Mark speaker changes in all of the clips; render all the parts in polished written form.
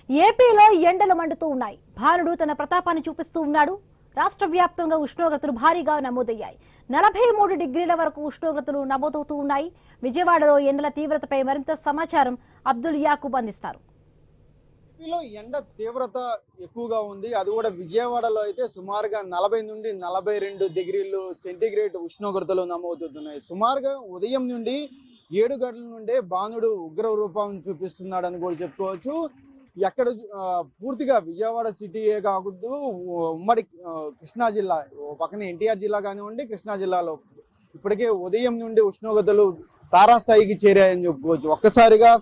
Speaker 1: ఏపీలో ఎండలు మండుతూ ఉన్నాయి. భానుడు తన ప్రతాపాన్ని చూపిస్తూ ఉన్నాడు. రాష్ట్ర వ్యాప్తంగా ఉష్ణోగ్రతలు భారీగా నమోదయ్యాయి. 43 డిగ్రీల వరకు ఉష్ణోగ్రతలు నమోదవుతూ ఉన్నాయి. విజయవాడలో ఎండల తీవ్రతపై మరింత సమాచారం అబ్దుల్ యాకూబ్ అందిస్తారు.
Speaker 2: ఏపీలో ఎండ తీవ్రత ఎక్కువగా ఉంది. అది కూడా విజయవాడలో అయితే సుమారుగా 40 నుండి 42 డిగ్రీలు సెంటీగ్రేడ్ ఉష్ణోగ్రతలు నమోదవుతున్నాయి. సుమారుగా ఉదయం నుండి 7 గంటల నుండే భానుడు ఉగ్ర రూపం చూపిస్తున్నాడని కూడా చెప్పుకోవచ్చు. ఎక్కడ పూర్తిగా విజయవాడ సిటీయే కాకుండా ఉమ్మడి కృష్ణా జిల్లా పక్కన ఎన్టీఆర్ జిల్లా కానివ్వండి, కృష్ణా జిల్లాలో ఇప్పటికే ఉదయం నుండి ఉష్ణోగ్రతలు తారాస్థాయికి చేరాయని చెప్పుకోవచ్చు. ఒక్కసారిగా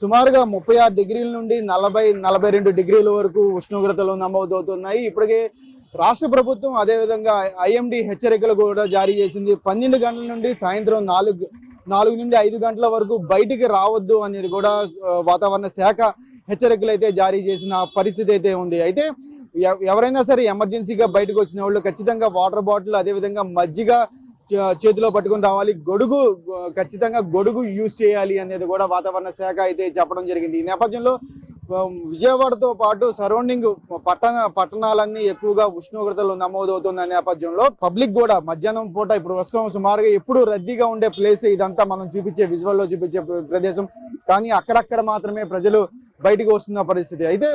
Speaker 2: సుమారుగా 36 డిగ్రీల నుండి 40-42 డిగ్రీల వరకు ఉష్ణోగ్రతలు నమోదవుతున్నాయి. ఇప్పటికే రాష్ట్ర ప్రభుత్వం అదేవిధంగా ఐఎండీ హెచ్చరికలు కూడా జారీ చేసింది. 12 గంటల నుండి సాయంత్రం 4 నుండి 5 గంటల వరకు బయటికి రావద్దు అనేది కూడా వాతావరణ శాఖ హెచ్చరికలు అయితే జారీ చేసిన పరిస్థితి అయితే ఉంది. అయితే ఎవరైనా సరే ఎమర్జెన్సీగా బయటకు వచ్చిన వాళ్ళు ఖచ్చితంగా వాటర్ బాటిల్ అదేవిధంగా మజ్జిగ చేతిలో పట్టుకుని రావాలి. ఖచ్చితంగా గొడుగు యూజ్ చేయాలి అనేది కూడా వాతావరణ శాఖ అయితే చెప్పడం జరిగింది. ఈ నేపథ్యంలో విజయవాడతో పాటు సరౌండింగ్ పట్టణాలన్నీ ఎక్కువగా ఉష్ణోగ్రతలు నమోదవుతున్న నేపథ్యంలో పబ్లిక్ కూడా మధ్యాహ్నం పూట ఇప్పుడు వస్తాం సుమారుగా ఎప్పుడు రద్దీగా ఉండే ప్లేస్ ఇదంతా మనం చూపించే విజువల్లో చూపించే ప్రదేశం. కానీ అక్కడక్కడ మాత్రమే ప్రజలు బయటకు వస్తున్న పరిస్థితి. అయితే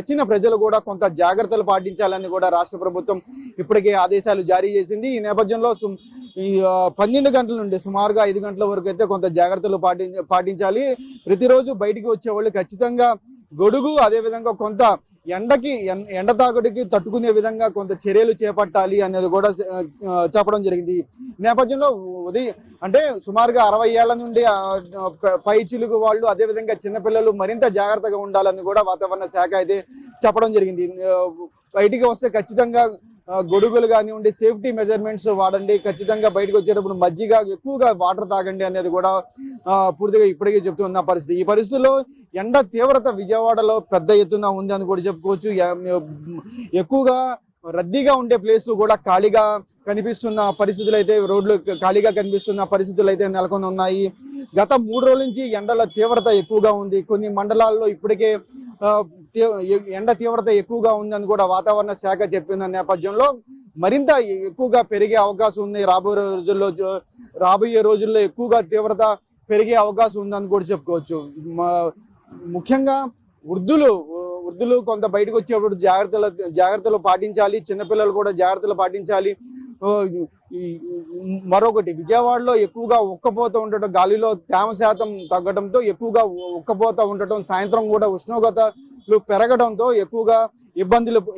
Speaker 2: వచ్చిన ప్రజలు కూడా కొంత జాగ్రత్తలు పాటించాలని కూడా రాష్ట్ర ప్రభుత్వం ఇప్పటికే ఆదేశాలు జారీ చేసింది. ఈ నేపథ్యంలో ఈ 12 గంటల నుండి సుమారుగా 5 గంటల వరకు అయితే కొంత జాగ్రత్తలు పాటించాలి. ప్రతిరోజు బయటికి వచ్చే వాళ్ళు ఖచ్చితంగా గొడుగు అదేవిధంగా కొంత ఎండ తాగుడికి తట్టుకునే విధంగా కొంత చర్యలు చేపట్టాలి అనేది కూడా చెప్పడం జరిగింది. ఈ నేపథ్యంలో ఉదయం అంటే సుమారుగా 60 ఏళ్ల నుండి పై చిలుగు వాళ్ళు అదేవిధంగా చిన్నపిల్లలు మరింత జాగ్రత్తగా ఉండాలని కూడా వాతావరణ శాఖ అయితే చెప్పడం జరిగింది. బయటికి వస్తే ఖచ్చితంగా గొడుగులు కానివ్వండి, సేఫ్టీ మెజర్మెంట్స్ వాడండి, ఖచ్చితంగా బయటకు వచ్చేటప్పుడు మజ్జిగ ఎక్కువగా వాటర్ తాగండి అనేది కూడా పూర్తిగా ఇప్పటికే చెప్తున్న పరిస్థితి. ఈ పరిస్థితుల్లో ఎండ తీవ్రత విజయవాడలో పెద్ద ఎత్తున ఉంది అని కూడా చెప్పుకోవచ్చు. ఎక్కువగా రద్దీగా ఉండే ప్లేస్లు కూడా ఖాళీగా కనిపిస్తున్న పరిస్థితులు అయితే రోడ్లు ఖాళీగా కనిపిస్తున్న పరిస్థితులు అయితే నెలకొని ఉన్నాయి. గత 3 రోజుల నుంచి ఎండల తీవ్రత ఎక్కువగా ఉంది. కొన్ని మండలాల్లో ఇప్పటికే ఎండ తీవ్రత ఎక్కువగా ఉందని కూడా వాతావరణ శాఖ చెప్పిన నేపథ్యంలో మరింత ఎక్కువగా పెరిగే అవకాశం ఉంది. రాబోయే రోజుల్లో ఎక్కువగా తీవ్రత పెరిగే అవకాశం ఉందని కూడా చెప్పుకోవచ్చు. ముఖ్యంగా వృద్ధులు కొంత బయటకు వచ్చేప్పుడు జాగ్రత్తలు పాటించాలి. చిన్నపిల్లలు కూడా జాగ్రత్తలు పాటించాలి. మరొకటి విజయవాడలో ఎక్కువగా ఉక్కపోత ఉండటం, గాలిలో తేమ శాతం తగ్గడంతో ఎక్కువగా ఉక్కపోత ఉండటం, సాయంత్రం కూడా ఉష్ణోగ్రతలు పెరగడంతో ఎక్కువగా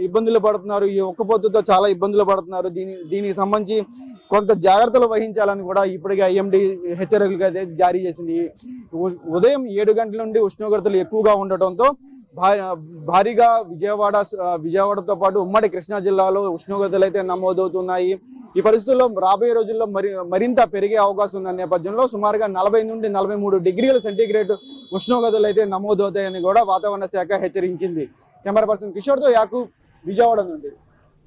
Speaker 2: ఇబ్బందులు పడుతున్నారు. ఈ ఉక్కపోతతో చాలా ఇబ్బందులు పడుతున్నారు. దీనికి సంబంధించి కొంత జాగ్రత్తలు వహించాలని కూడా ఇప్పటికే ఐఎండీ హెచ్చరికలు అయితే జారీ చేసింది. ఉదయం 7 గంటల నుండి ఉష్ణోగ్రతలు ఎక్కువగా ఉండటంతో భారీగా విజయవాడతో పాటు ఉమ్మడి కృష్ణా జిల్లాలో ఉష్ణోగ్రతలు అయితే నమోదవుతున్నాయి. ఈ పరిస్థితుల్లో రాబోయే రోజుల్లో మరింత పెరిగే అవకాశం ఉన్న నేపథ్యంలో సుమారుగా 40 నుండి 43 డిగ్రీల సెంటీగ్రేడ్ ఉష్ణోగ్రతలు అయితే నమోదవుతాయని కూడా వాతావరణ శాఖ హెచ్చరించింది. కెమెరా పర్సన్ కిషోర్తో యాకూబ్, విజయవాడ నుండి.